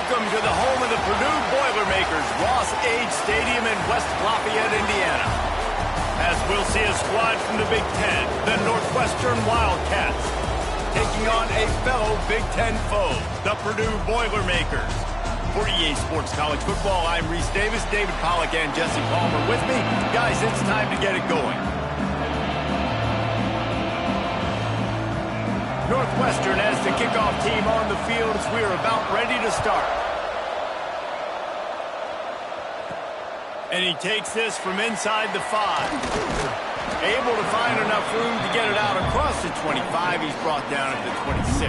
Welcome to the home of the Purdue Boilermakers, Ross Age Stadium in West Lafayette, Indiana. As we'll see a squad from the Big Ten, the Northwestern Wildcats, taking on a fellow Big Ten foe, the Purdue Boilermakers. For EA Sports College Football, I'm Reese Davis, David Pollack, and Jesse Palmer with me. Guys, it's time to get it going. Northwestern as the kickoff team on the field as we are about ready to start. And he takes this from inside the 5. Able to find enough room to get it out across the 25. He's brought down at the 26.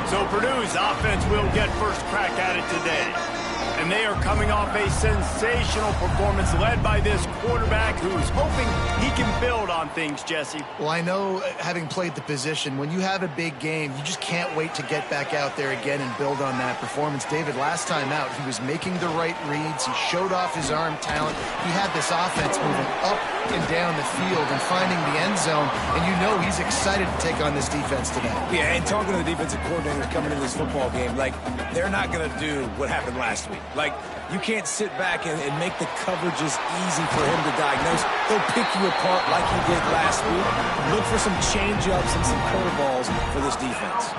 So Purdue's offense will get first crack at it today. And they are coming off a sensational performance led by this quarterback who's hoping he can build on things, Jesse. Well, I know, having played the position, when you have a big game, you just can't wait to get back out there again and build on that performance. David, last time out, he was making the right reads. He showed off his arm talent. He had this offense moving up and down the field and finding the end zone. And you know he's excited to take on this defense today. Yeah, and talking to the defensive coordinator coming into this football game, like, they're not going to do what happened last week. Like, you can't sit back and make the coverages easy for him to diagnose. He'll pick you apart like he did last week. Look for some change-ups and some curveballs for this defense.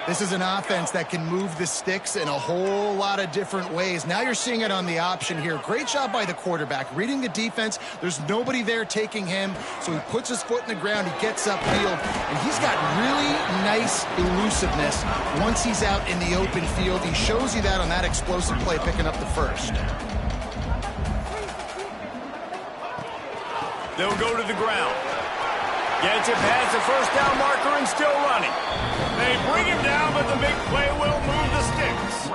This is an offense that can move the sticks in a whole lot of different ways. Now you're seeing it on the option here. Great job by the quarterback. Reading the defense, there's nobody there taking him, so he puts his foot in the ground, he gets upfield, and he's got really nice elusiveness once he's out in the open field. He shows you that on that explosive play, picking up the first. They'll go to the ground. Gets it past the first down marker and still running. They bring him down, but the big play will move the sticks.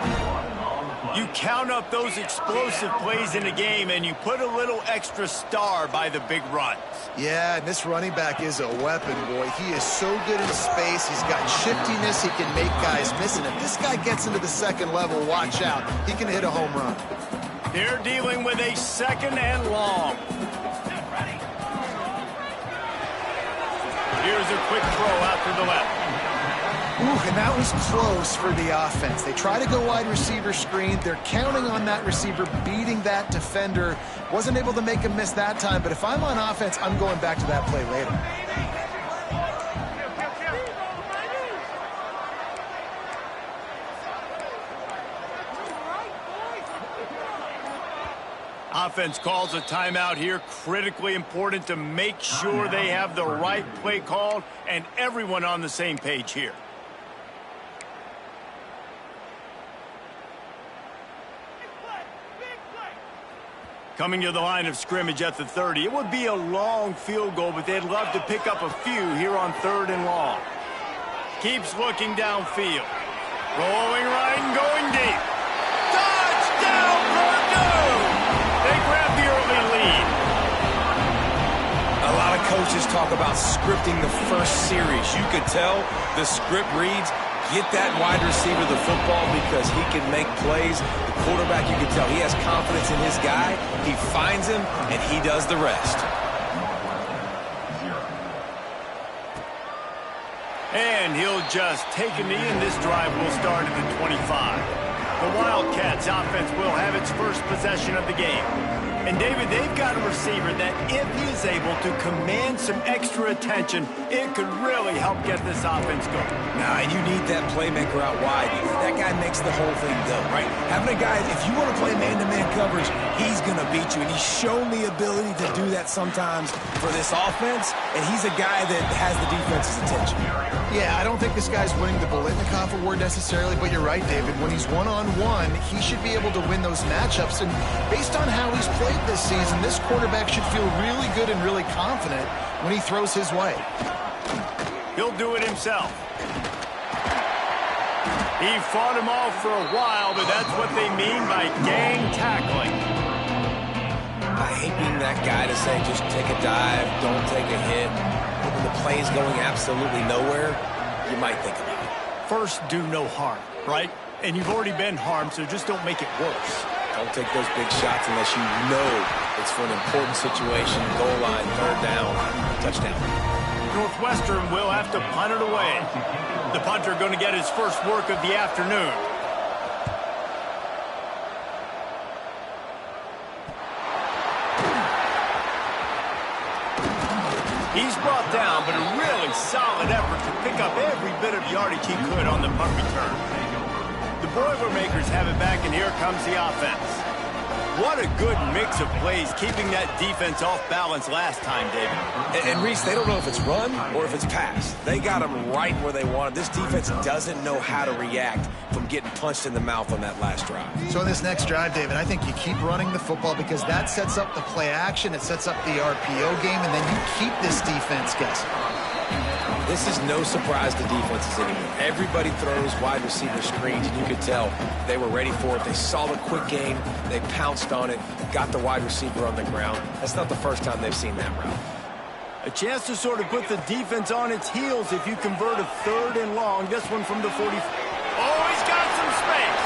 You count up those explosive plays in the game, and you put a little extra star by the big runs. Yeah, and this running back is a weapon, boy. He is so good in space. He's got shiftiness. He can make guys miss. And if this guy gets into the second level, watch out. He can hit a home run. They're dealing with a second and long. Here's a quick throw out to the left. Ooh, and that was close for the offense. They try to go wide receiver screen. They're counting on that receiver beating that defender. Wasn't able to make him miss that time, but if I'm on offense, I'm going back to that play later. Offense calls a timeout here. Critically important to make sure they have the right play called and everyone on the same page here. Coming to the line of scrimmage at the 30. It would be a long field goal, but they'd love to pick up a few here on 3rd and long. Keeps looking downfield. Rolling right and going deep. Touchdown, Purdue! They grab the early lead. A lot of coaches talk about scripting the first series. You could tell the script reads, get that wide receiver the football because he can make plays. The quarterback, you can tell he has confidence in his guy. He finds him, and he does the rest. And he'll just take a knee, and this drive will start at the 25. The Wildcats offense will have its first possession of the game. And, David, they've got a receiver that if he's able to command some extra attention, it could really help get this offense going. Nah, and you need that playmaker out wide. That guy makes the whole thing go, right? Having a guy, if you want to play man-to-man coverage, he's going to beat you. And he's shown the ability to do that sometimes for this offense, and he's a guy that has the defense's attention. Yeah, I don't think this guy's winning the Bolitnikoff Award necessarily, but you're right, David. When he's one-on-one, he should be able to win those matchups. And based on how he's played this season, this quarterback should feel really good and really confident when he throws his way. He'll do it himself. He fought him off for a while, but that's what they mean by gang tackling. I hate being that guy to say just take a dive, don't take a hit. But when the play is going absolutely nowhere, you might think about it. First, do no harm, right? And you've already been harmed, so just don't make it worse. Don't take those big shots unless you know it's for an important situation, goal line, 3rd down, touchdown. Northwestern will have to punt it away. The punter going to get his first work of the afternoon. He's brought down, but a really solid effort to pick up every bit of yardage he could on the punt return. The Boilermakers have it back, and here comes the offense. What a good mix of plays, keeping that defense off balance last time, David. And Reese, they don't know if it's run or if it's pass. They got them right where they want it. This defense doesn't know how to react from getting punched in the mouth on that last drive. So in this next drive, David, I think you keep running the football because that sets up the play action, it sets up the RPO game, and then you keep this defense guessing. This is no surprise to defenses anymore. Everybody throws wide receiver screens, and you could tell they were ready for it. They saw the quick game. They pounced on it, got the wide receiver on the ground. That's not the first time they've seen that route. A chance to sort of put the defense on its heels if you convert a 3rd and long. This one from the 40. Oh, he's got some space.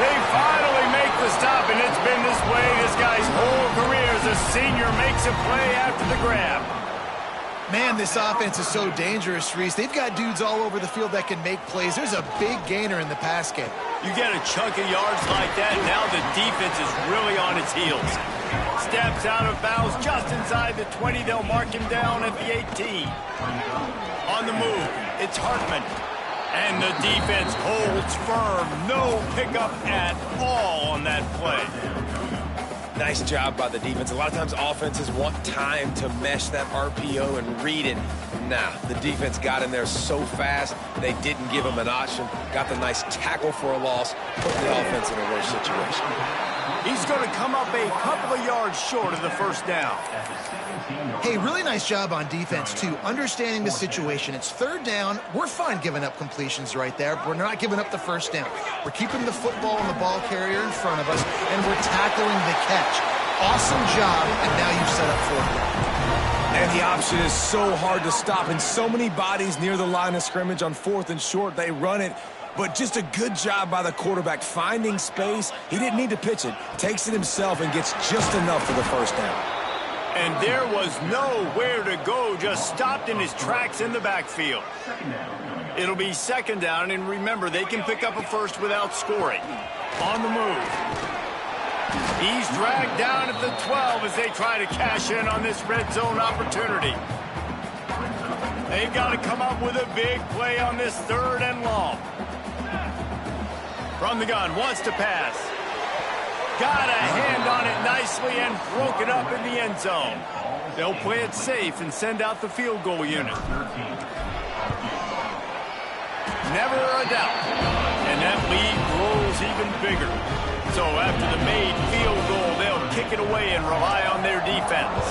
They finally make the stop, and it's been this way this guy's whole career as a senior makes a play after the grab. Man, this offense is so dangerous, Reese. They've got dudes all over the field that can make plays. There's a big gainer in the pass game. You get a chunk of yards like that, now the defense is really on its heels. Steps out of bounds just inside the 20. They'll mark him down at the 18. On the move, it's Hartman. And the defense holds firm. No pickup at all on that play. Nice job by the defense. A lot of times offenses want time to mesh that RPO and read it. Nah, the defense got in there so fast, they didn't give him an option. Got the nice tackle for a loss, put the offense in a worse situation. He's going to come up a couple of yards short of the first down. Hey, really nice job on defense, too, understanding the situation. It's 3rd down. We're fine giving up completions right there. We're not giving up the first down. We're keeping the football and the ball carrier in front of us, and we're tackling the catch. Awesome job, and now you've set up 4th down. And the option is so hard to stop, and so many bodies near the line of scrimmage on 4th and short. They run it, but just a good job by the quarterback finding space. He didn't need to pitch it. Takes it himself and gets just enough for the first down. And there was nowhere to go, just stopped in his tracks in the backfield. It'll be 2nd down, and remember, they can pick up a first without scoring. On the move. He's dragged down at the 12 as they try to cash in on this red zone opportunity. They've got to come up with a big play on this 3rd and long. From the gun, wants to pass. Got a hand on it nicely and broke it up in the end zone. They'll play it safe and send out the field goal unit. Never a doubt. And that lead grows even bigger. So after the made field goal, they'll kick it away and rely on their defense.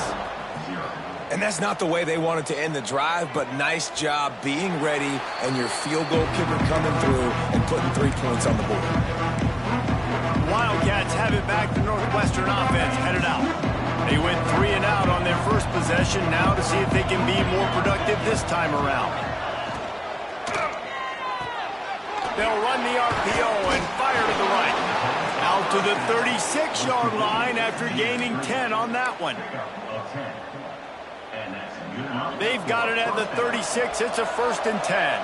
And that's not the way they wanted to end the drive, but nice job being ready and your field goal kicker coming through and putting 3 points on the board. Wildcats have it back. The Northwestern offense headed out. They went 3 and out on their first possession, now to see if they can be more productive this time around. They'll run the RPO and fire to the right. Out to the 36-yard line after gaining 10 on that one. They've got it at the 36. It's a 1st and 10.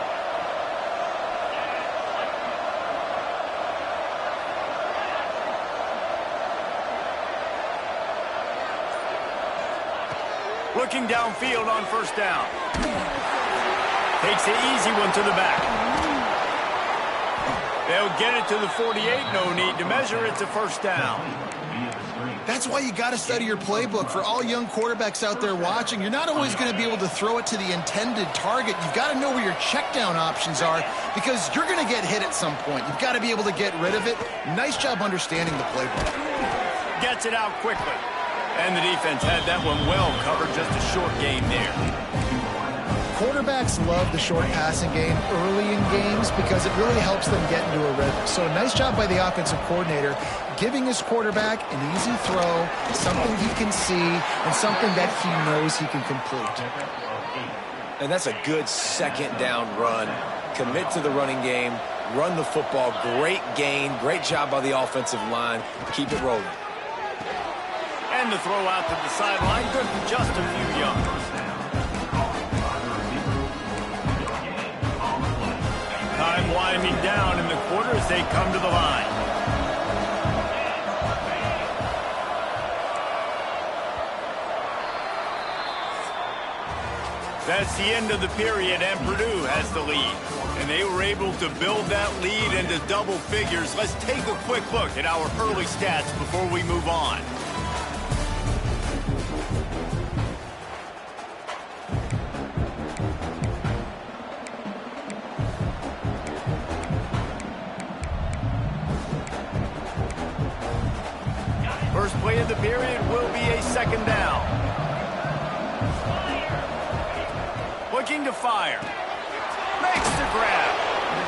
Looking downfield on 1st down. Takes the easy one to the back. They'll get it to the 48. No need to measure. It's a 1st down. That's why you got to study your playbook. For all young quarterbacks out there watching, you're not always going to be able to throw it to the intended target. You've got to know where your check down options are because you're going to get hit at some point. You've got to be able to get rid of it. Nice job understanding the playbook. Gets it out quickly. And the defense had that one well covered. Just a short game there. Quarterbacks love the short passing game early in games because it really helps them get into a rhythm. So nice job by the offensive coordinator giving his quarterback an easy throw, something he can see, and something that he knows he can complete. And that's a good 2nd down run. Commit to the running game, run the football. Great gain, great job by the offensive line. Keep it rolling. And the throw out to the sideline, good for just a few yards. Time winding down in the quarter as they come to the line. That's the end of the period, and Purdue has the lead. And they were able to build that lead into double figures. Let's take a quick look at our early stats before we move on. First play of the period will be a second down. Looking to fire. Makes the grab.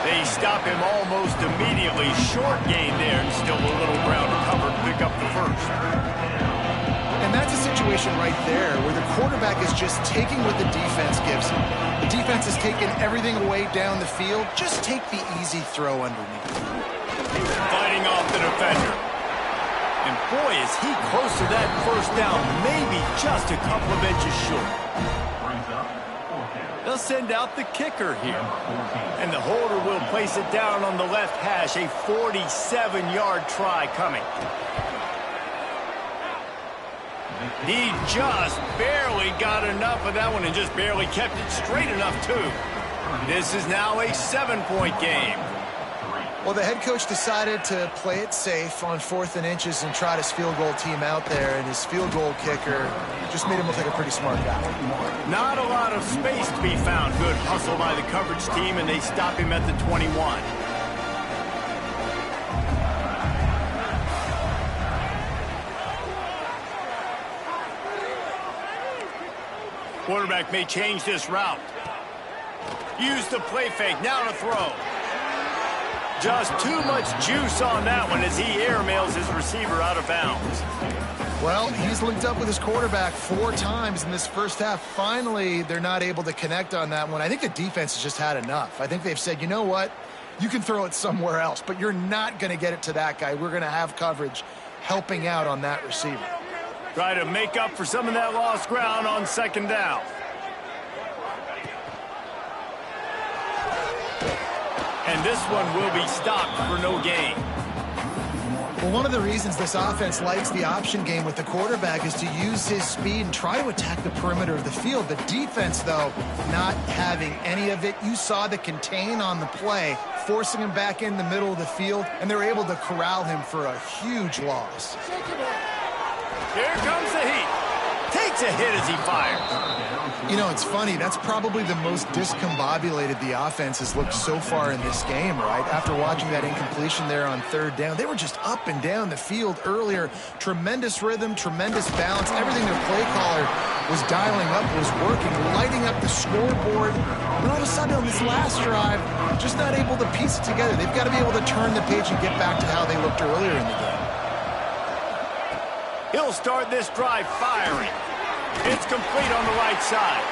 They stop him almost immediately. Short gain there, and still a little ground to cover to pick up the first. And that's a situation right there where the quarterback is just taking what the defense gives him. The defense is taking everything away down the field. Just take the easy throw underneath. Fighting off the defender. And boy, is he close to that first down, maybe just a couple of inches short. They'll send out the kicker here. And the holder will place it down on the left hash, a 47-yard try coming. He just barely got enough of that one and just barely kept it straight enough, too. This is now a 7-point game. Well, the head coach decided to play it safe on 4th and inches and trot his field goal team out there, and his field goal kicker just made him look like a pretty smart guy. Not a lot of space to be found. Good hustle by the coverage team, and they stop him at the 21. Quarterback may change this route. Use the play fake, now to throw. Just too much juice on that one as he airmails his receiver out of bounds. Well, he's linked up with his quarterback 4 times in this first half. Finally, they're not able to connect on that one. I think the defense has just had enough. I think they've said, you know what? You can throw it somewhere else, but you're not going to get it to that guy. We're going to have coverage helping out on that receiver. Try to make up for some of that lost ground on second down. And this one will be stopped for no gain. Well, one of the reasons this offense likes the option game with the quarterback is to use his speed and try to attack the perimeter of the field. The defense, though, not having any of it. You saw the contain on the play, forcing him back in the middle of the field, and they're able to corral him for a huge loss. Here comes the heat. Takes a hit as he fires. You know, it's funny. That's probably the most discombobulated the offense has looked so far in this game, right? After watching that incompletion there on 3rd down, they were just up and down the field earlier. Tremendous rhythm, tremendous balance. Everything their play caller was dialing up was working, lighting up the scoreboard. And all of a sudden on this last drive, just not able to piece it together. They've got to be able to turn the page and get back to how they looked earlier in the game. He'll start this drive firing. It's complete on the right side.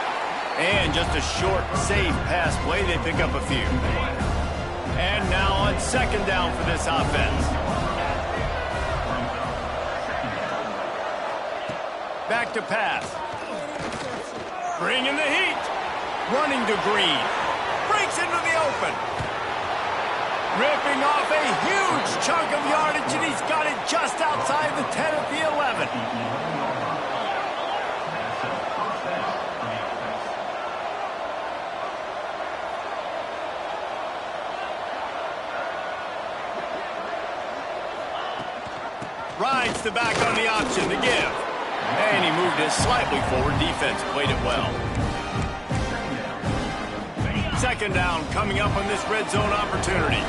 And just a short, safe pass play. They pick up a few. And now on second down for this offense. Back to pass. Bringing the heat. Running to Green. Breaks into the open. Ripping off a huge chunk of yardage, and he's got it just outside the 10 at the 11. Rides the back on the option to give. And he moved it slightly forward. Defense played it well. Second down coming up on this red zone opportunity.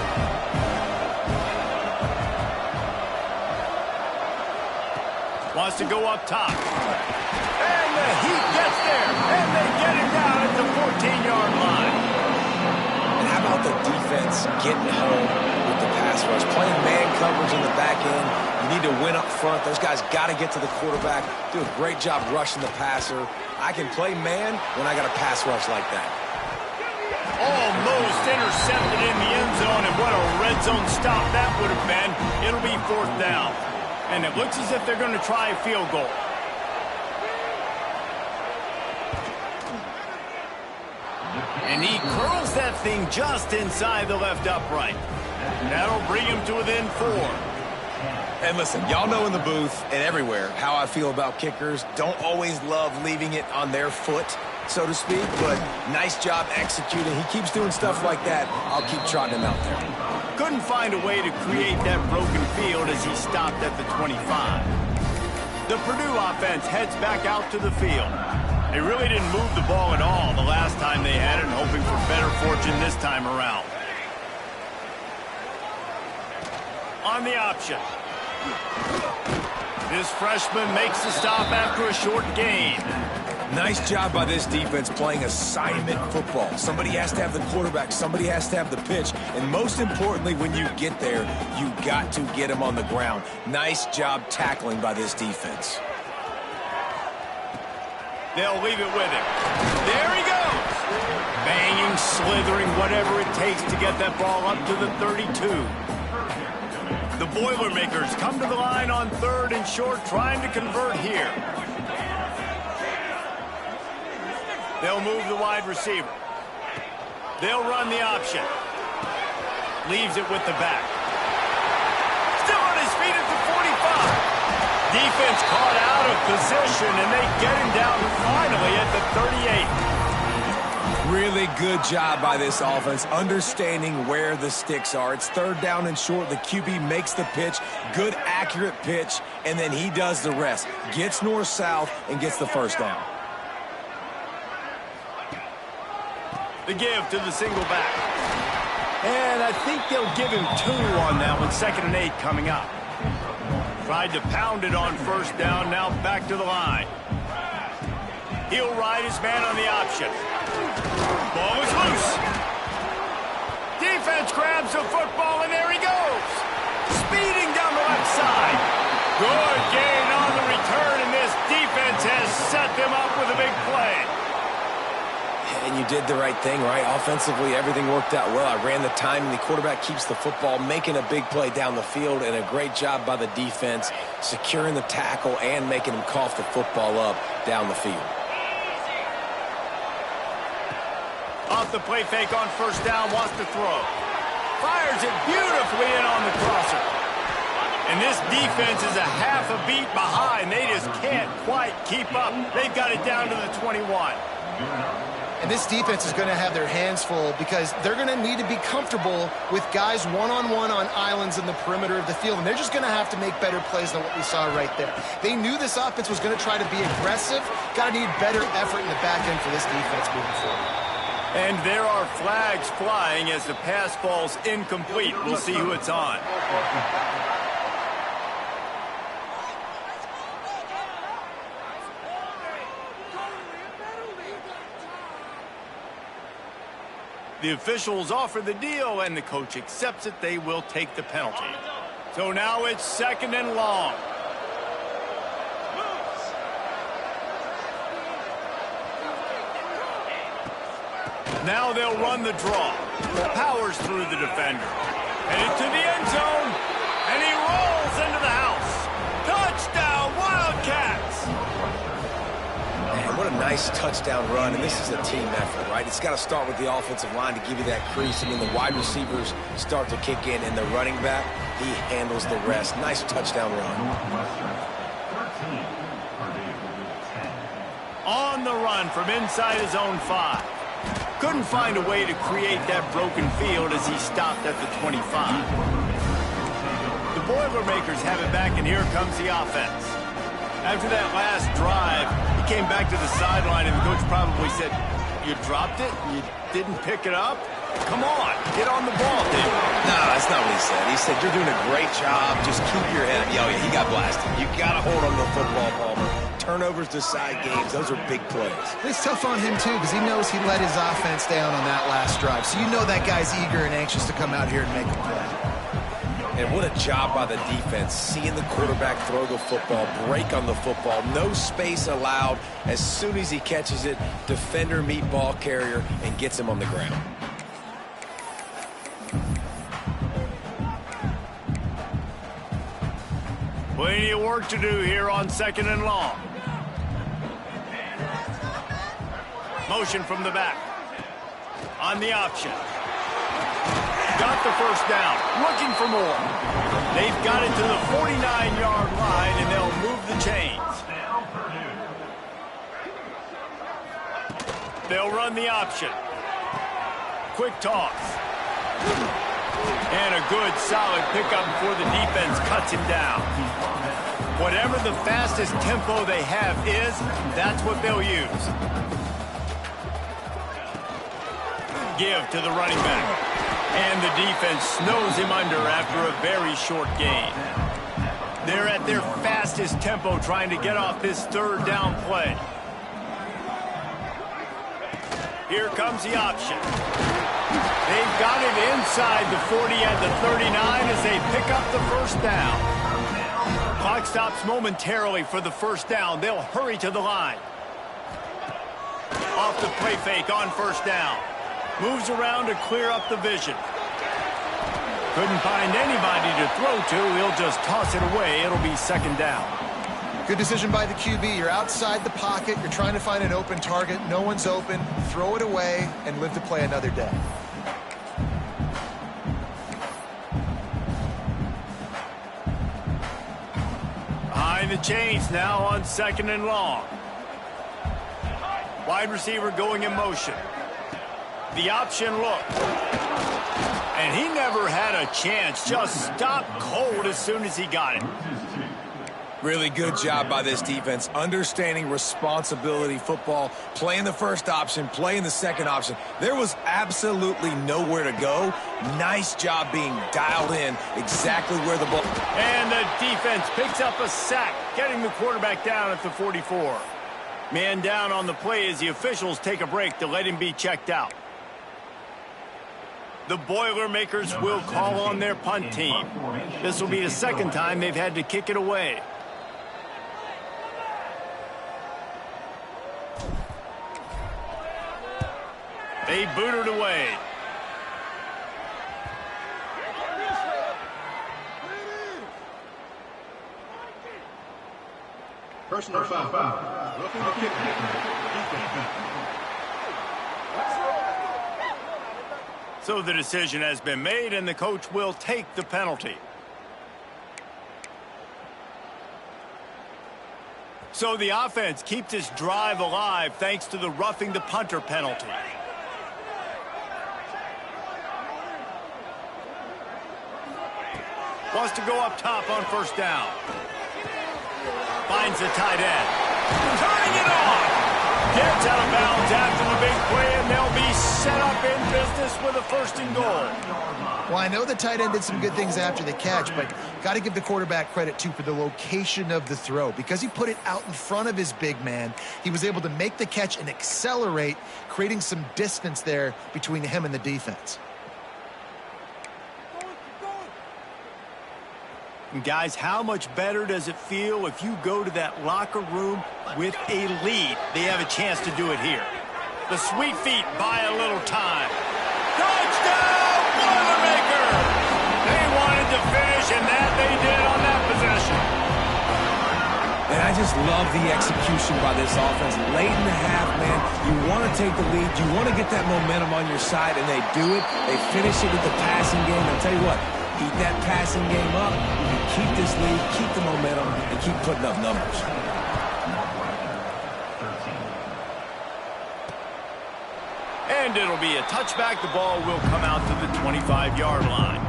Wants to go up top. And the heat gets there. And they get it down at the 14-yard line. And how about the defense getting home with the pass rush? Playing man coverage in the back end. You need to win up front. Those guys got to get to the quarterback. Do a great job rushing the passer. I can play man when I got a pass rush like that. Almost intercepted in the end zone, and what a red zone stop that would have been. It'll be 4th down. And it looks as if they're going to try a field goal. And he curls that thing just inside the left upright. That'll bring him to within 4. And listen, y'all know in the booth and everywhere how I feel about kickers. Don't always love leaving it on their foot so to speak, but nice job executing. He keeps doing stuff like that. I'll keep trotting him out there. Couldn't find a way to create that broken field as he stopped at the 25. The Purdue offense heads back out to the field. They really didn't move the ball at all the last time they had it, and hoping for better fortune this time around. On the option. This freshman makes the stop after a short gain. Nice job by this defense playing assignment football. Somebody has to have the quarterback, somebody has to have the pitch, and most importantly, when you get there, you got to get him on the ground. Nice job tackling by this defense. They'll leave it with him. There he goes. Banging, slithering, whatever it takes to get that ball up to the 32. The Boilermakers come to the line on 3rd and short, trying to convert here. They'll move the wide receiver. They'll run the option. Leaves it with the back. Still on his feet at the 45. Defense caught out of position, and they get him down finally at the 38. Really good job by this offense, understanding where the sticks are. It's 3rd down and short. The QB makes the pitch, good, accurate pitch, and then he does the rest. Gets north-south and gets the first down. The give to the single back. And I think they'll give him 2 on that one, 2nd and 8 coming up. Tried to pound it on 1st down, now back to the line. He'll ride his man on the option. Ball is loose. Defense grabs the football, and there he goes. Speeding down the left side. Good gain on the return, and this defense has set them up with a big play. And you did the right thing, right? Offensively, everything worked out well. I ran the time, and the quarterback keeps the football, making a big play down the field, and a great job by the defense, securing the tackle and making him cough the football up down the field. Off the play fake on 1st down, wants to throw. Fires it beautifully in on the crosser. And this defense is a half a beat behind. They just can't quite keep up. They've got it down to the 21. And this defense is going to have their hands full because they're going to need to be comfortable with guys one-on-one on islands in the perimeter of the field. And they're just going to have to make better plays than what we saw right there. They knew this offense was going to try to be aggressive. Got to need better effort in the back end for this defense moving forward. And there are flags flying as the pass falls incomplete. We'll see who it's on. The officials offer the deal, and the coach accepts it. They will take the penalty. So now it's 2nd and long. Now they'll run the draw. Powers through the defender. Headed to the end zone, and he rolls into the house. Touchdown, Wildcats! Man, what a nice touchdown run, and this is a team effort, right? It's got to start with the offensive line to give you that crease, and then the wide receivers start to kick in, and the running back, he handles the rest. Nice touchdown run. On the run from inside his own 5. Couldn't find a way to create that broken field as he stopped at the 25. The Boilermakers have it back, and here comes the offense. After that last drive, he came back to the sideline, and the coach probably said, "You dropped it? You didn't pick it up? Come on, get on the ball, dude." No, that's not what he said. He said, "You're doing a great job. Just keep your head up." Oh, yeah, he got blasted. You got to hold on to the football, Palmer. Turnovers decide games. Those are big plays. It's tough on him, too, because he knows he let his offense down on that last drive. So you know that guy's eager and anxious to come out here and make a play. And what a job by the defense, seeing the quarterback throw the football, break on the football, no space allowed. As soon as he catches it, defender meet ball carrier and gets him on the ground. Plenty of work to do here on 2nd and long. Motion from the back. On the option. Got the 1st down. Looking for more. They've got it to the 49-yard line, and they'll move the chains. They'll run the option. Quick toss. And a good, solid pickup before the defense cuts him down. Whatever the fastest tempo they have is, that's what they'll use. Give to the running back. And the defense snows him under after a very short gain. They're at their fastest tempo trying to get off this third down play. Here comes the option. They've got it inside the 40 at the 39 as they pick up the first down. Clock stops momentarily for the first down. They'll hurry to the line. Off the play fake on first down. Moves around to clear up the vision. Couldn't find anybody to throw to. He'll just toss it away. It'll be second down. Good decision by the QB. You're outside the pocket. You're trying to find an open target. No one's open. Throw it away and live to play another day. Behind the chains now on second and long. Wide receiver going in motion. The option look. And he never had a chance. Just stopped cold as soon as he got it. Really good job by this defense, understanding responsibility football, playing the first option, playing the second option. There was absolutely nowhere to go. Nice job being dialed in exactly where the ball... And the defense picks up a sack, getting the quarterback down at the 44. Man down on the play as the officials take a break to let him be checked out. The Boilermakers will call on their punt team. This will be the second time they've had to kick it away. They boot it away. Personal foul. Roughing the kick. So the decision has been made, and the coach will take the penalty. So the offense keeps this drive alive thanks to the roughing the punter penalty. Wants to go up top on first down. Finds the tight end. Turning it on. Gets out of bounds after the big play, and they'll be set up in business with a first and goal. Well, I know the tight end did some good things after the catch, but got to give the quarterback credit, too, for the location of the throw. Because he put it out in front of his big man, he was able to make the catch and accelerate, creating some distance there between him and the defense. And guys, how much better does it feel if you go to that locker room with a lead? They have a chance to do it here. The sweet feet buy a little time. Touchdown, Boilermaker! They wanted to finish, and that they did on that possession. And I just love the execution by this offense. Late in the half, man, you want to take the lead. You want to get that momentum on your side, and they do it. They finish it with the passing game. I'll tell you what, keep that passing game up. You keep this lead, keep the momentum, and keep putting up numbers. And it'll be a touchback. The ball will come out to the 25-yard line.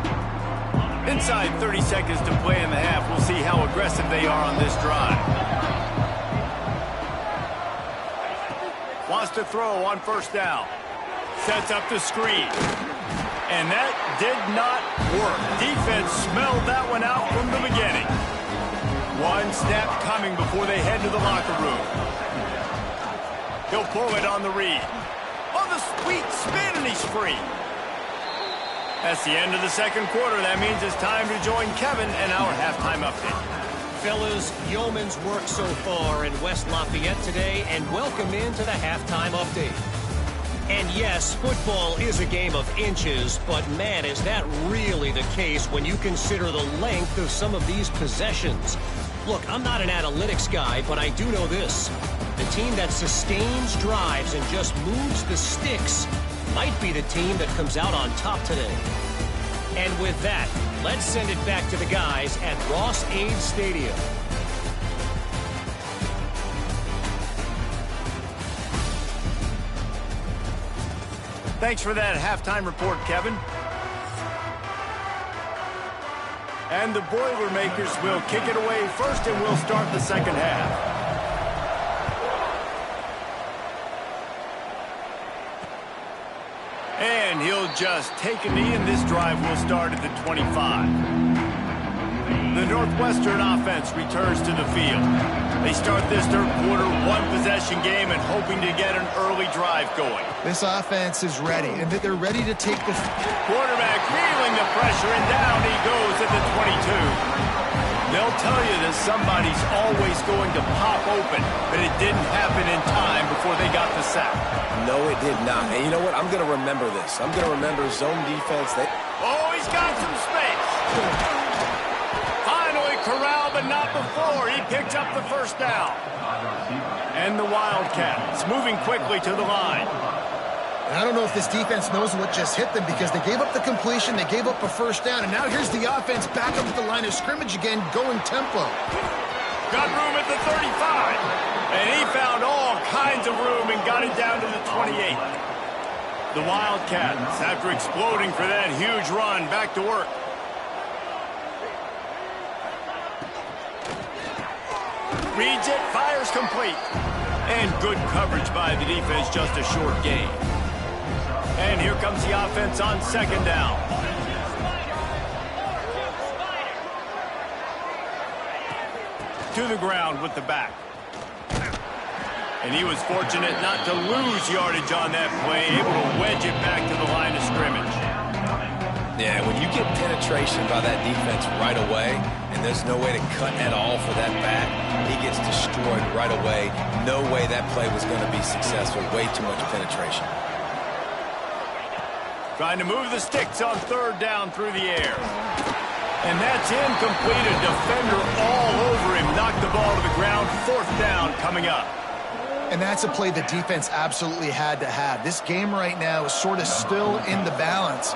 Inside 30 seconds to play in the half. We'll see how aggressive they are on this drive. Wants to throw on first down. Sets up the screen. And that did not work. Defense smelled that one out from the beginning. One snap coming before they head to the locker room. He'll pull it on the read. On the sweet spin, and he's free. That's the end of the second quarter. That means it's time to join Kevin and our halftime update. Fellas, yeoman's work so far in West Lafayette today, and welcome into the halftime update. And yes, football is a game of inches, but man, is that really the case when you consider the length of some of these possessions. Look, I'm not an analytics guy, but I do know this. The team that sustains drives and just moves the sticks might be the team that comes out on top today. And with that, let's send it back to the guys at Ross-Ade Stadium. Thanks for that halftime report, Kevin. And the Boilermakers will kick it away first, and we'll start the second half. And he'll just take a knee, and this drive will start at the 25. The Northwestern offense returns to the field. They start this third quarter one-possession game and hoping to get an early drive going. This offense is ready, and they're ready to take the quarterback feeling the pressure, and down he goes at the 22. They'll tell you that somebody's always going to pop open, but it didn't happen in time before they got the sack. No, it did not. And you know what? I'm going to remember this. I'm going to remember zone defense. Oh, he's got some space. Finally corralled, but not before. He picked up the first down. And the Wildcats moving quickly to the line. And I don't know if this defense knows what just hit them because they gave up the completion, they gave up a first down, and now here's the offense back up at the line of scrimmage again, going tempo. Got room at the 35, and he found all kinds of room and got it down to the 28. The Wildcats, after exploding for that huge run, back to work. Reads it, fires complete. And good coverage by the defense, just a short gain. And here comes the offense on second down. To the ground with the back. And he was fortunate not to lose yardage on that play, able to wedge it back to the line of scrimmage. Yeah, when you get penetration by that defense right away, and there's no way to cut at all for that back, he gets destroyed right away. No way that play was going to be successful. Way too much penetration. Trying to move the sticks on third down through the air. And that's incomplete. A defender all over him. Knocked the ball to the ground. Fourth down coming up. And that's a play the defense absolutely had to have. This game right now is sort of still in the balance.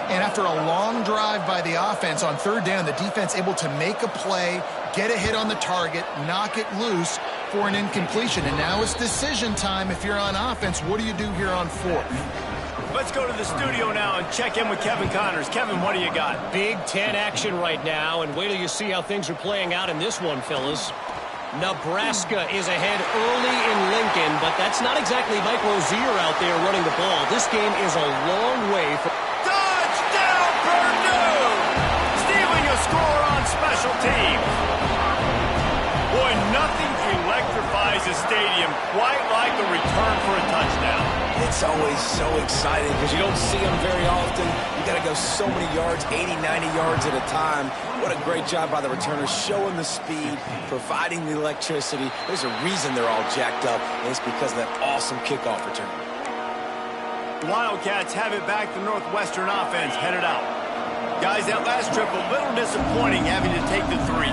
And after a long drive by the offense on third down, the defense able to make a play, get a hit on the target, knock it loose for an incompletion. And now it's decision time. If you're on offense, what do you do here on fourth? Let's go to the studio now and check in with Kevin Connors. Kevin, what do you got? Big Ten action right now, and wait till you see how things are playing out in this one, fellas. Nebraska is ahead early in Lincoln, but that's not exactly Mike Rozier out there running the ball. This game is a long way from... Touchdown, Purdue! Stealing a score on special teams. Boy, nothing electrifies a stadium quite like a return for a touchdown. It's always so exciting because you don't see them very often. You got to go so many yards, 80, 90 yards at a time. What a great job by the returners, showing the speed, providing the electricity. There's a reason they're all jacked up, and it's because of that awesome kickoff return. The Wildcats have it back. The Northwestern offense headed out. Guys, that last trip a little disappointing, having to take the 3.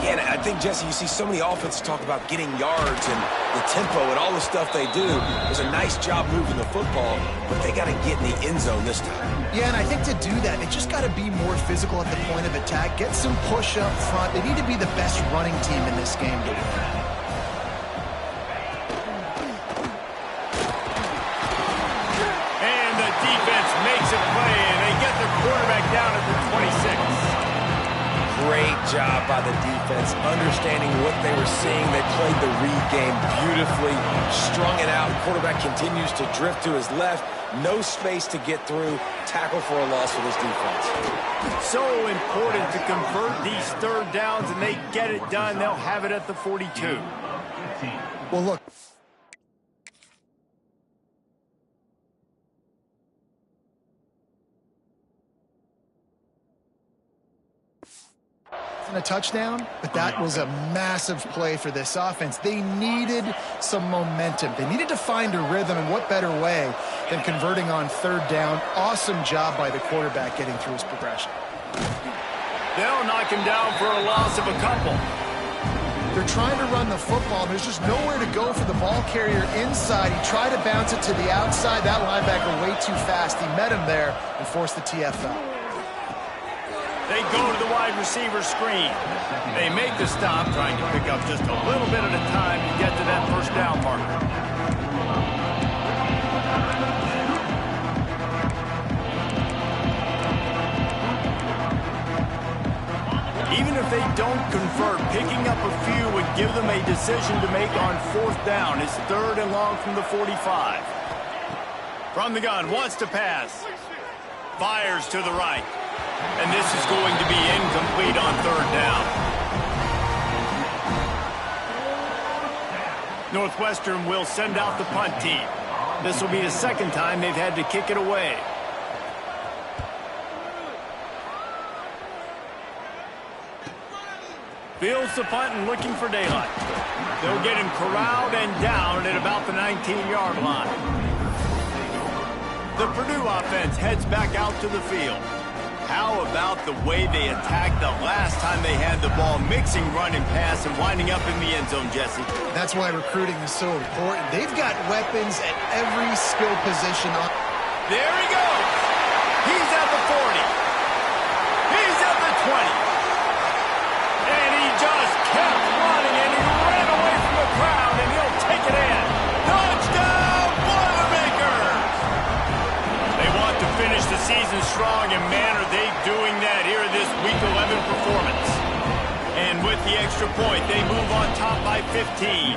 Yeah, and I think, Jesse, you see so many offenses talk about getting yards and the tempo and all the stuff they do. There's a nice job moving the football, but they got to get in the end zone this time. Yeah, and I think to do that, they just got to be more physical at the point of attack, get some push up front. They need to be the best running team in this game to win. And the defense makes a play, and they get their quarterback down at the 26. Great job by the defense, understanding what they were seeing. They played the read game beautifully, strung it out. Quarterback continues to drift to his left. No space to get through. Tackle for a loss for this defense. So important to convert these third downs, and they get it done. They'll have it at the 42. Well, look. A touchdown, but that was a massive play for this offense. They needed some momentum. They needed to find a rhythm, and what better way than converting on third down. Awesome job by the quarterback getting through his progression. They'll knock him down for a loss of a couple. They're trying to run the football. There's just nowhere to go for the ball carrier inside. He tried to bounce it to the outside. That linebacker way too fast. He met him there and forced the TFL. They go to the wide receiver screen. They make the stop, trying to pick up just a little bit at a time to get to that first down marker. Even if they don't convert, picking up a few would give them a decision to make on 4th down. It's 3rd and long from the 45. From the gun, wants to pass. Fires to the right. And this is going to be incomplete on 3rd down. Northwestern will send out the punt team. This will be the 2nd time they've had to kick it away. Fields the punt and looking for daylight. They'll get him corralled and down at about the 19-yard line. The Purdue offense heads back out to the field. How about the way they attacked the last time they had the ball, mixing run and pass and winding up in the end zone, Jesse? That's why recruiting is so important. They've got weapons at every skill position. There he goes. He's at the 40. He's at the 20. And he just kept running, and he ran away from the crowd, and he'll take it in. Touchdown, Boilermakers! They want to finish the season strong, and man, are they doing that here in this Week 11 performance. And with the extra point, they move on top by 15.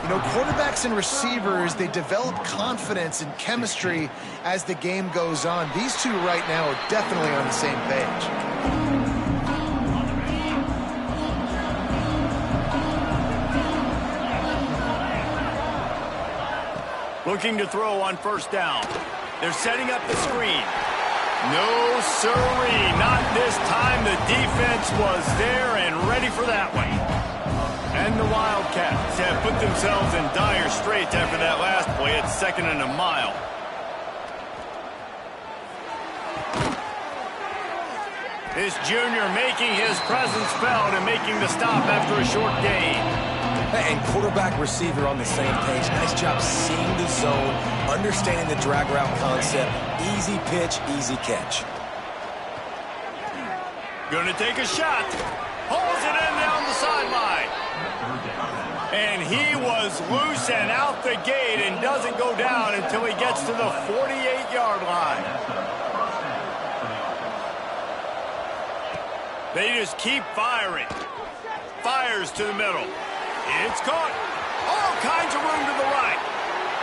You know, quarterbacks and receivers, they develop confidence and chemistry as the game goes on. These two right now are definitely on the same page. Looking to throw on 1st down. They're setting up the screen. No, sirree, not this time. The defense was there and ready for that one. And the Wildcats have put themselves in dire straits after that last play at 2nd and a mile. This junior making his presence felt and making the stop after a short gain. And quarterback receiver on the same page. Nice job seeing the zone, understanding the drag route concept. Easy pitch, easy catch. Gonna take a shot. Pulls it in down the sideline. And he was loose and out the gate and doesn't go down until he gets to the 48-yard line. They just keep firing. Fires to the middle. It's caught. All kinds of room to the right.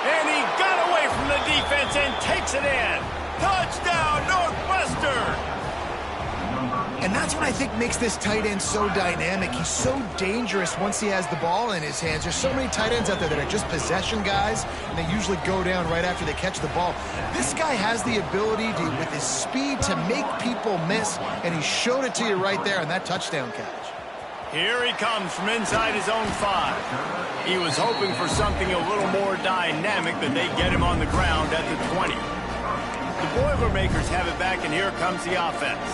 And he got away from the defense and takes it in. Touchdown, Northwestern! And that's what I think makes this tight end so dynamic. He's so dangerous once he has the ball in his hands. There's so many tight ends out there that are just possession guys, and they usually go down right after they catch the ball. This guy has the ability to, with his speed, to make people miss, and he showed it to you right there on that touchdown catch. Here he comes from inside his own 5. He was hoping for something a little more dynamic, but they get him on the ground at the 20. The Boilermakers have it back, and here comes the offense.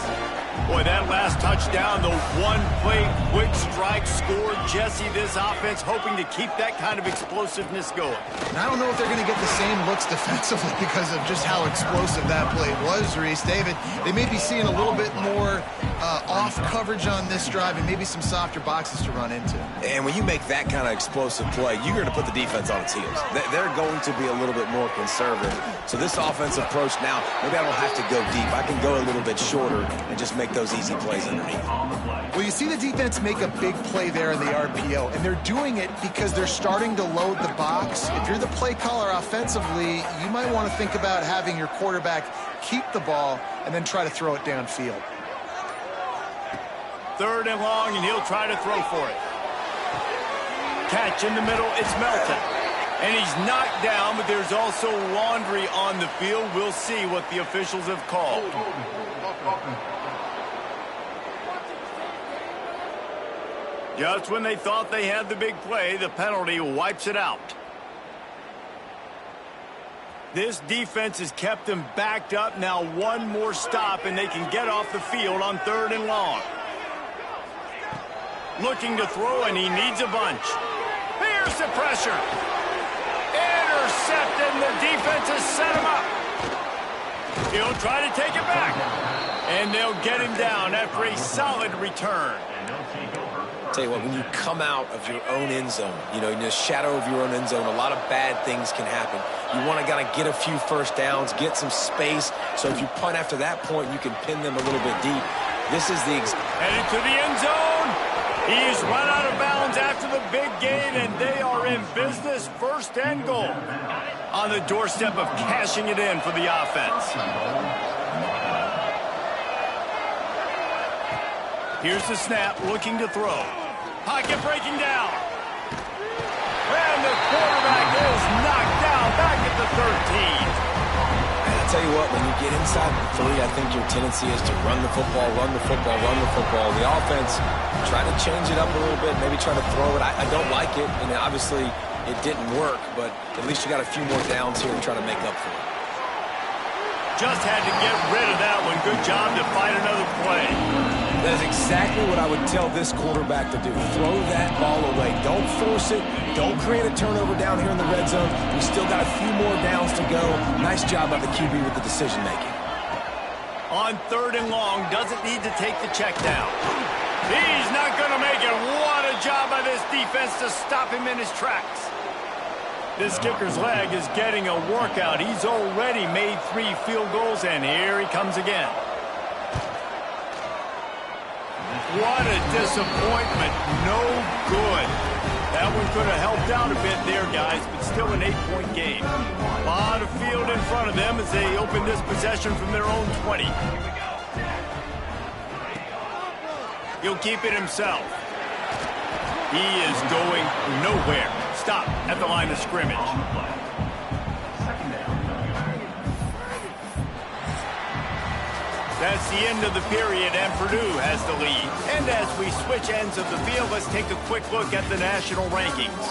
Boy, that last touchdown, the one-play quick strike score. Jesse, this offense hoping to keep that kind of explosiveness going. And I don't know if they're going to get the same looks defensively because of just how explosive that play was, Reese. David, they may be seeing a little bit more off coverage on this drive and maybe some softer boxes to run into. And when you make that kind of explosive play, you're going to put the defense on its heels. They're going to be a little bit more conservative. So this offensive approach now, maybe I don't have to go deep. I can go a little bit shorter and just make those easy plays underneath. Well, you see the defense make a big play there in the RPO, and they're doing it because they're starting to load the box. If you're the play caller offensively, you might want to think about having your quarterback keep the ball and then try to throw it downfield. 3rd and long, and he'll try to throw for it. Catch in the middle, it's Melton. And he's knocked down, but there's also laundry on the field. We'll see what the officials have called. Just when they thought they had the big play, the penalty wipes it out. This defense has kept them backed up. Now one more stop, and they can get off the field on 3rd and long. Looking to throw, and he needs a bunch. Here's the pressure. Intercepted, and the defense has set him up. He'll try to take it back. And they'll get him down after a solid return. Tell you what, when you come out of your own end zone, in the shadow of your own end zone, a lot of bad things can happen. You want to kind of get a few first downs, get some space, so if you punt after that point, you can pin them a little bit deep. This is the... Headed to the end zone. He's run out of bounds after the big gain, and they are in business. First and goal. On the doorstep of cashing it in for the offense. Here's the snap, looking to throw. Pocket breaking down. And the quarterback is knocked down back at the 13. And I tell you what, when you get inside the 3, I think your tendency is to run the football, run the football, run the football. The offense, try to change it up a little bit, maybe try to throw it. I don't like it, and obviously it didn't work, but at least you got a few more downs here to try to make up for it. Just had to get rid of that one. Good job to find another play. That is exactly what I would tell this quarterback to do. Throw that ball away. Don't force it. Don't create a turnover down here in the red zone. We still got a few more downs to go. Nice job by the QB with the decision-making. On 3rd and long, doesn't need to take the check down. He's not going to make it. What a job by this defense to stop him in his tracks. This kicker's leg is getting a workout. He's already made 3 field goals, and here he comes again. What a disappointment. No good. That one could have helped out a bit there, guys, but still an 8-point game. A lot of field in front of them as they open this possession from their own 20. He'll keep it himself. He is going nowhere. Stop at the line of scrimmage. That's the end of the period, and Purdue has the lead. And as we switch ends of the field, let's take a quick look at the national rankings.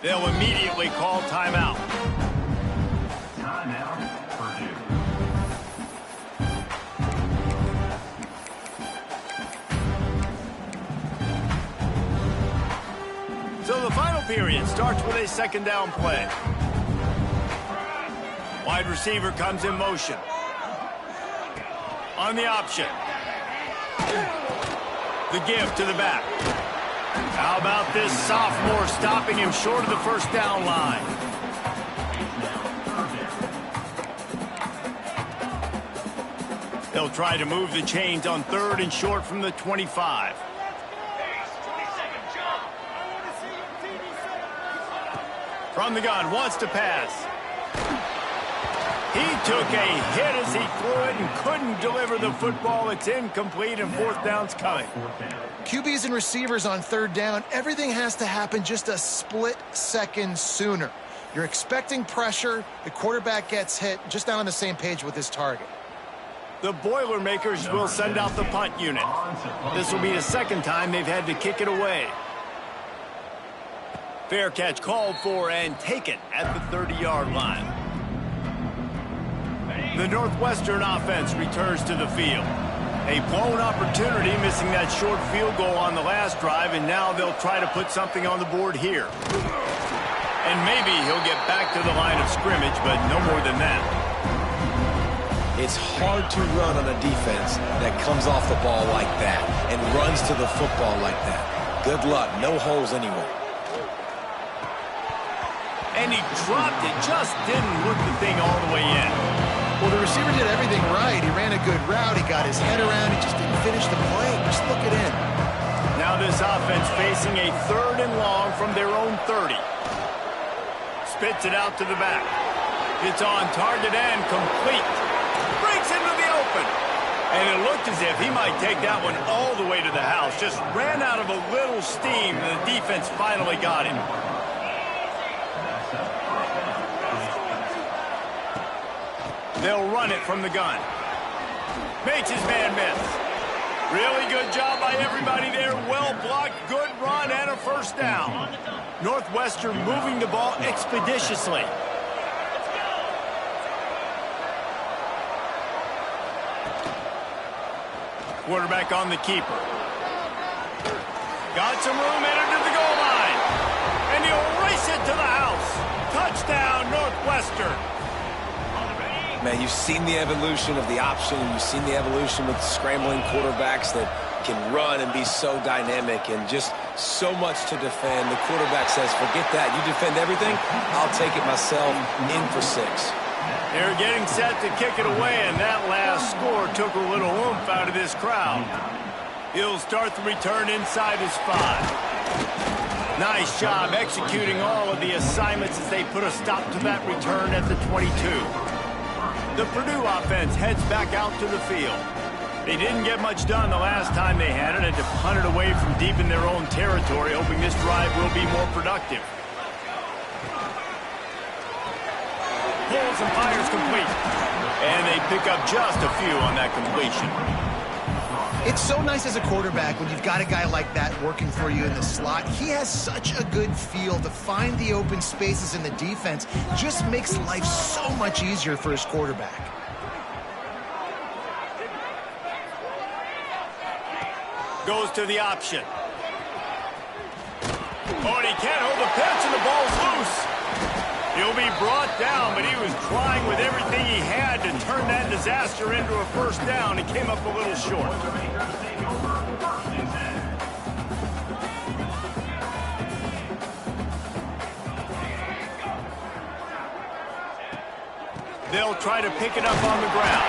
They'll immediately call timeout. Timeout, Purdue. So the final period starts with a 2nd down play. Wide receiver comes in motion. On the option. The give to the back. How about this sophomore stopping him short of the 1st down line? They'll try to move the chains on 3rd and short from the 25. From the gun, wants to pass. He took a hit as he threw it and couldn't deliver the football. It's incomplete, and 4th down's coming. QBs and receivers on 3rd down, everything has to happen just a split second sooner. You're expecting pressure, the quarterback gets hit, just not on the same page with his target. The Boilermakers will send out the punt unit. This will be the 2nd time they've had to kick it away. Fair catch called for and taken at the 30-yard line. The Northwestern offense returns to the field. A blown opportunity, missing that short field goal on the last drive, and now they'll try to put something on the board here. And maybe he'll get back to the line of scrimmage, but no more than that. It's hard to run on a defense that comes off the ball like that and runs to the football like that. Good luck. No holes anywhere. And he dropped it. Just didn't look the thing all the way in. Well, the receiver did everything right. He ran a good route. He got his head around. He just didn't finish the play. Just look it in. Now this offense facing a 3rd and long from their own 30. Spits it out to the back. It's on target and complete. Breaks into the open. And it looked as if he might take that one all the way to the house. Just ran out of a little steam. The defense finally got him. They'll run it from the gun. Makes his man miss. Really good job by everybody there. Well blocked, good run, and a 1st down. Northwestern moving the ball expeditiously. Quarterback on the keeper. Got some room, headed to the goal line. And he'll race it to the house. Touchdown, Northwestern. Man, you've seen the evolution of the option. You've seen the evolution with scrambling quarterbacks that can run and be so dynamic and just so much to defend. The quarterback says, forget that. You defend everything, I'll take it myself. In for 6. They're getting set to kick it away, and that last score took a little oomph out of this crowd. He'll start the return inside his 5. Nice job executing all of the assignments as they put a stop to that return at the 22. The Purdue offense heads back out to the field. They didn't get much done the last time they had it, and to punt it away from deep in their own territory, hoping this drive will be more productive. Pulls and fires complete. And they pick up just a few on that completion. It's so nice as a quarterback when you've got a guy like that working for you in the slot. He has such a good feel to find the open spaces in the defense. Just makes life so much easier for his quarterback. Goes to the option. Oh, and he can't hold the pitch, and the ball's loose. He'll be brought down, but he was trying with everything he had to turn that disaster into a first down. He came up a little short. They'll try to pick it up on the ground.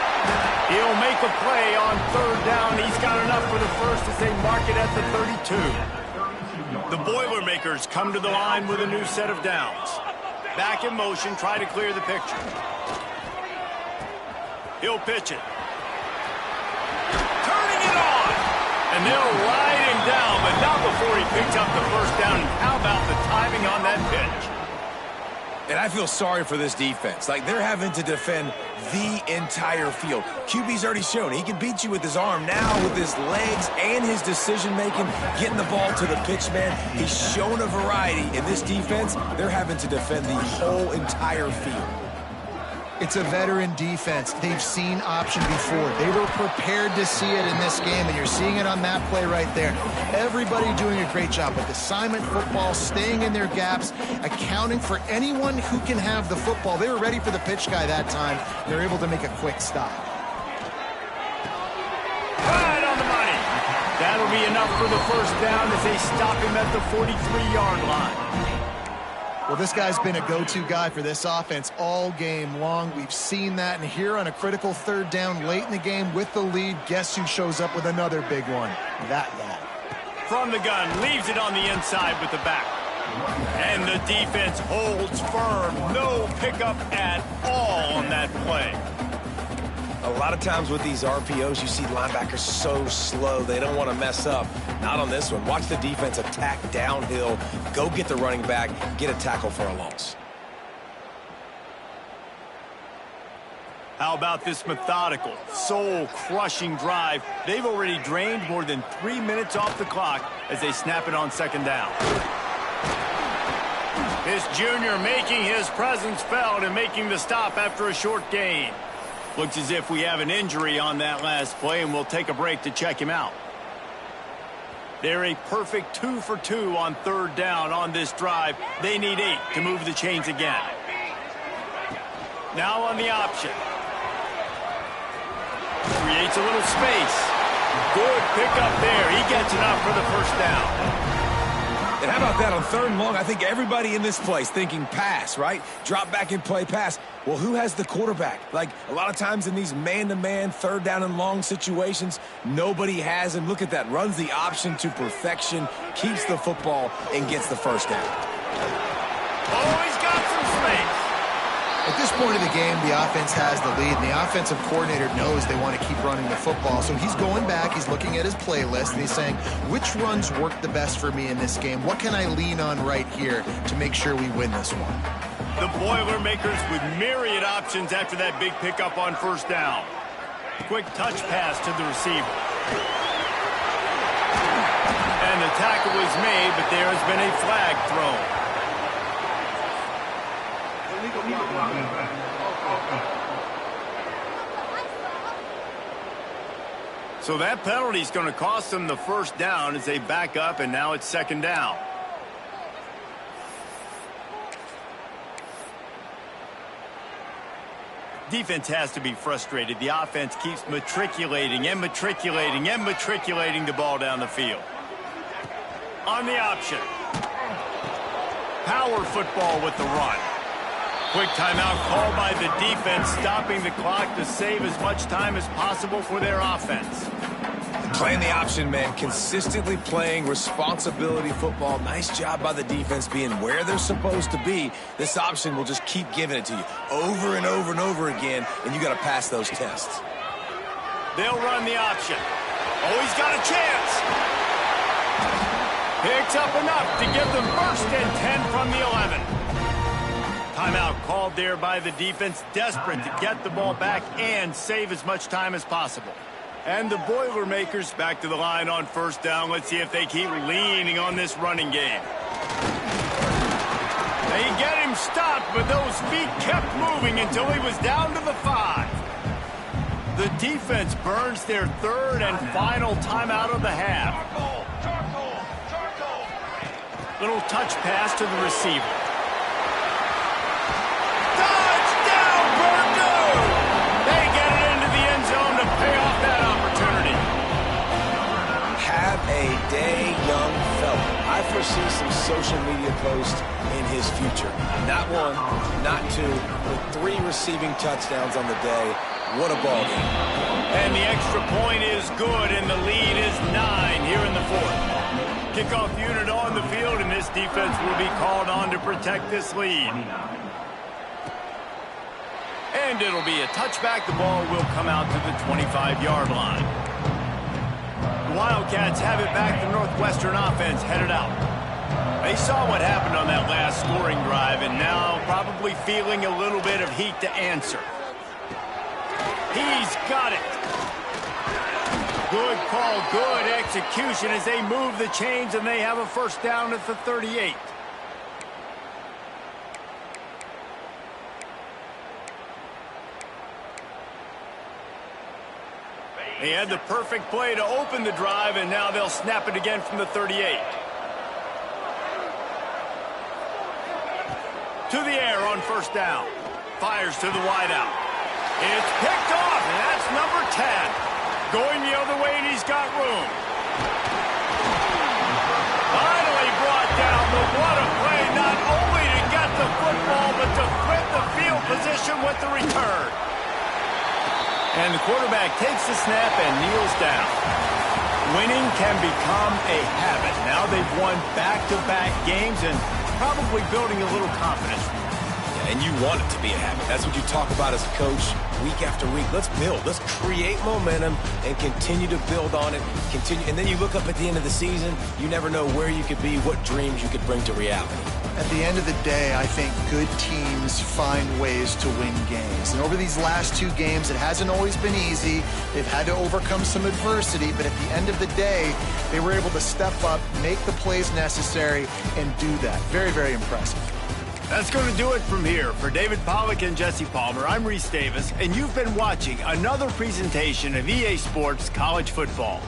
He'll make a play on 3rd down. He's got enough for the first as they mark it at the 32. The Boilermakers come to the line with a new set of downs. Back in motion, try to clear the picture. He'll pitch it. Turning it on! And they'll ride him down, but not before he picks up the first down. And how about the timing on that pitch? And I feel sorry for this defense. Like, they're having to defend the entire field. QB's already shown he can beat you with his arm. Now with his legs and his decision-making, getting the ball to the pitch man, he's shown a variety. In this defense, they're having to defend the whole entire field. It's a veteran defense. They've seen option before. They were prepared to see it in this game, and you're seeing it on that play right there. Everybody doing a great job with assignment football, staying in their gaps, accounting for anyone who can have the football. They were ready for the pitch guy that time. They're able to make a quick stop. Right on the money. That'll be enough for the first down as they stop him at the 43-yard line. Well, this guy's been a go-to guy for this offense all game long. We've seen that, and here on a critical 3rd down late in the game with the lead, guess who shows up with another big one? That guy. From the gun, leaves it on the inside with the back. And the defense holds firm. No pickup at all on that play. A lot of times with these RPOs, you see linebackers so slow, they don't want to mess up. Not on this one. Watch the defense attack downhill, go get the running back, get a tackle for a loss. How about this methodical, soul-crushing drive? They've already drained more than 3 minutes off the clock as they snap it on 2nd down. This junior making his presence felt and making the stop after a short gain. Looks as if we have an injury on that last play, and we'll take a break to check him out. They're a perfect 2 for 2 on 3rd down on this drive. They need 8 to move the chains again. Now on the option. Creates a little space. Good pickup there. He gets enough for the first down. And how about that on 3rd and long? I think everybody in this place thinking pass, right? Drop back and play pass. Well, who has the quarterback? Like, a lot of times in these man-to-man, 3rd down and long situations, nobody has him. Look at that. Runs the option to perfection, keeps the football, and gets the first down. Oh, he's got some space. At this point of the game, the offense has the lead, and the offensive coordinator knows they want to keep running the football. So he's going back, he's looking at his playlist, and he's saying, which runs work the best for me in this game? What can I lean on right here to make sure we win this one? The Boilermakers with myriad options after that big pickup on 1st down. Quick touch pass to the receiver. And the tackle was made, but there has been a flag thrown. So that penalty is going to cost them the first down as they back up, and now it's second down. Defense has to be frustrated. The offense keeps matriculating and matriculating and matriculating the ball down the field. On the option. Power football with the run. Quick timeout called by the defense, stopping the clock to save as much time as possible for their offense. Playing the option, man. Consistently playing responsibility football. Nice job by the defense being where they're supposed to be. This option will just keep giving it to you over and over and over again, and you got to pass those tests. They'll run the option. Oh, he's got a chance. Picks up enough to give them first and 10 from the 11. Timeout called there by the defense, desperate to get the ball back and save as much time as possible. And the Boilermakers back to the line on first down. Let's see if they keep leaning on this running game. They get him stopped, but those feet kept moving until he was down to the 5. The defense burns their third and final timeout of the half. Little touch pass to the receiver. Touchdown, Purdue! They get it into the end zone to pay off that opportunity. Have a day, young fella. I foresee some social media posts in his future. Not one, not two, but 3 receiving touchdowns on the day. What a ball game. And the extra point is good, and the lead is 9 here in the fourth. Kickoff unit on the field, and this defense will be called on to protect this lead. And it'll be a touchback. The ball will come out to the 25-yard line. The Wildcats have it back. The Northwestern offense headed out. They saw what happened on that last scoring drive, and now probably feeling a little bit of heat to answer. He's got it. Good call, good execution as they move the chains, and they have a first down at the 38. They had the perfect play to open the drive, and now they'll snap it again from the 38. To the air on first down. Fires to the wideout. It's picked off, and that's number 10. Going the other way, and he's got room. Finally brought down, but what a play, not only to get the football, but to flip the field position with the return. And the quarterback takes the snap and kneels down. Winning can become a habit. Now they've won back-to-back games and probably building a little confidence. And you want it to be a habit. That's what you talk about as a coach week after week. Let's build. Let's create momentum and continue to build on it. And then you look up at the end of the season, you never know where you could be, what dreams you could bring to reality. At the end of the day, I think good teams find ways to win games. And over these last 2 games, it hasn't always been easy. They've had to overcome some adversity, but at the end of the day, they were able to step up, make the plays necessary, and do that. Very, very impressive. That's going to do it from here. For David Pollack and Jesse Palmer, I'm Reese Davis, and you've been watching another presentation of EA Sports College Football.